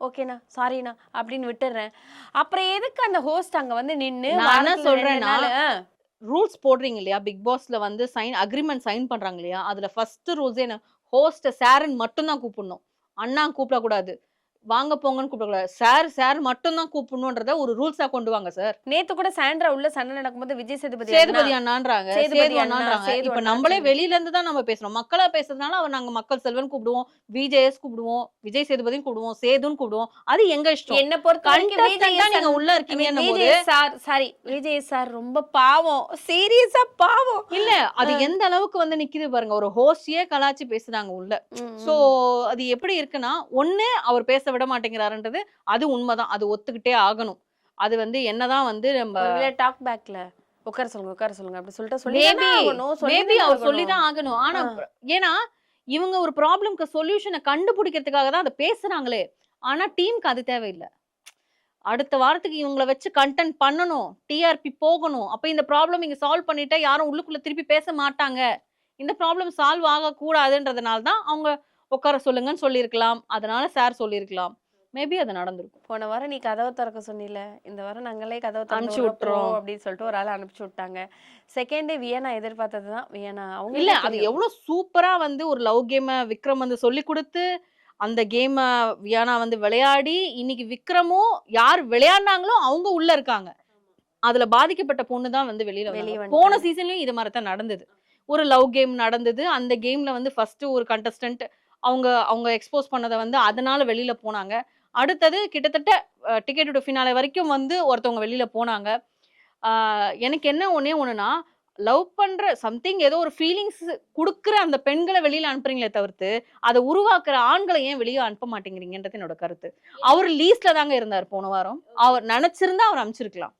ஓகேண்ணா சாரிண்ணா அப்படின்னு விட்டுறேன். அப்புறம் எதுக்கு அந்த ஹோஸ்ட் அங்க வந்து நின்னு நான் என்ன வாரத்துல 2 சொல்றேன்னா, நாளு ரூல்ஸ் போடுறீங்க இல்லையா? பிக் பாஸ்ல வந்து அக்ரீமெண்ட் சைன் பண்றாங்க இல்லையா? அதுல ஃபர்ஸ்ட் ரூல்ஸே என்ன? ஹோஸ்ட்ட சார்ன்னு மட்டும் தான் கூப்பிடணும். அண்ணான்னு கூப்பிடக்கூடாது. வாங்க போங்கன்னு கூப்பிடக்கூடாது. சார், சார் மட்டும் தான் கூப்பிடணும்ன்றத ஒரு ரூல்ஸா கொண்டு வாங்க சார். நேத்து கூட சாண்ட்ரா உள்ள சண்டை நடக்கும்போது விஜய் சேதுபதி அண்ணா, சேதுபதி அண்ணான்றாங்க. சேதுபதி சேது அண்ணா, அண்ணான்றாங்க. சேது இப்ப அண்ணான்னு நம்மளே சொல்லி வெளியில இருந்து தான் நம்ம பேசுறோம். மக்களா பேசுறதுனால நாங்க மக்கள் செல்வன் கூப்பிடுவோம். விஜேஎஸ் கூப்பிடுவோம். விஜய் சேதுபதின்னு கூப்பிடுவோம். சேதுன்னு கூப்பிடுவோம். அது எங்க இஷ்டம். என்ன பொறுத்த வரைக்கும் கண்டஸ்டன்ட்டா நீங்க உள்ள இருக்கீங்கன்னும்போது Vijay sir sorry Vijay sir ரொம்ப பாவம், சீரியஸா பாவம். இல்ல அது எந்த அளவுக்கு வந்து நிக்குது பாருங்க. ஒரு ஹோஸ்டியே கலாய்ச்சு பேசுறாங்க உள்ள. சோ அது எப்படி இருக்குன்னா, ஒண்ணு அவர் பேச விட மாட்டேங்கிறாருன்றது அது உண்மைதான். அது ஒத்துக்கிட்டே ஆகணும். அது வந்து என்னதான் வந்து நம்ம ஒருவேளை டாக் பேக்ல உட்கார சொல்லுங்க அப்படி சொல்லிட்டு மேபி மேபி அவர் சொல்லி சொல்லிதான் ஆகணும். ஆனா ஏன்னா இவங்க ஒரு ப்ராப்ளம்க்கு சொல்யூஷனை கண்டுபிடிக்கிறதுக்காக தான் அதை பேசுறாங்களே. ஆனா டீமுக்கு அது தேவையில்ல. அடுத்த வாரத்துக்கு இவங்கள வச்சு கன்டென்ட் பண்ணணும். டிஆர்பி போகணும். அப்ப இந்த ப்ராப்ளம் இங்க சால்வ் பண்ணிட்டா யாரும் உள்ளுக்குள்ள திருப்பி பேச மாட்டாங்க. இந்த ப்ராப்ளம் சால்வ் ஆகக்கூடாதுன்றதுனால தான் அவங்க உட்கார சொல்லுங்கன்னு சொல்லியிருக்கலாம். அதனால சார் சொல்லியிருக்கலாம். மேபி அது நடந்திருக்கும். போன வாரம் நீ கதவை திறக்க சொன்னில, இந்த வாரம் நாங்களே கதவை அனுப்பிச்சு திறந்து விட்டுறோம். விட்டுறோம் அப்படின்னு சொல்லிட்டு ஒரு ஆள் அனுப்பிச்சு விட்டாங்க. செகண்ட் டே வியன்னா எதிர்பார்த்தது தான் வியன்னா. இல்ல அவங்களுக்கே அது தெரியும். எவ்வளவு சூப்பரா வந்து ஒரு லவ் கேம விக்ரம் வந்து சொல்லிக் குடுத்து, அந்த கேம வியானா வந்து விளையாடி, இன்னைக்கு விக்ரமும் யார் விளையாடுனாங்களோ அவங்க உள்ள இருக்காங்க. அதுல பாதிக்கப்பட்ட பொண்ணு தான் வந்து வெளியில வெளிய வந்தாங்க. போன வந்துட்டாங்க. சீசன்லயும் இது மாரி தான் நடந்தது. ஒரு லவ் கேம் நடந்தது. அந்த கேம்ல வந்து ஃபர்ஸ்ட் ஒரு கண்டஸ்டன்ட் அவங்க அவங்க எக்ஸ்போஸ் பண்ணத வந்து அதனால வெளியில போனாங்க. அடுத்தது கிட்டத்தட்ட டிக்கெட் டு ஃபினாலே வரைக்கும் வந்து ஒருத்தவங்க வெளியில போனாங்க. ஆ எனக்கு என்ன ஒண்ணே ஒண்ணுன்னா, லவ் பண்ற சம்திங் ஏதோ ஒரு ஃபீலிங்ஸ் குடுக்குற அந்த பெண்கள வெளியில அனுப்புறீங்களே தவிர்த்து, அத உருவாக்குற ஆண்கள ஏன் வெளிய அனுப்ப மாட்டேங்கிறீங்கன்றது என்னோட கருத்து. அவரு லீஸ்ட்ல தாங்க இருந்தாரு போன வாரம். அவர் நெனச்சிருந்தா அவர் அனுப்பிச்சிருக்கலாம்.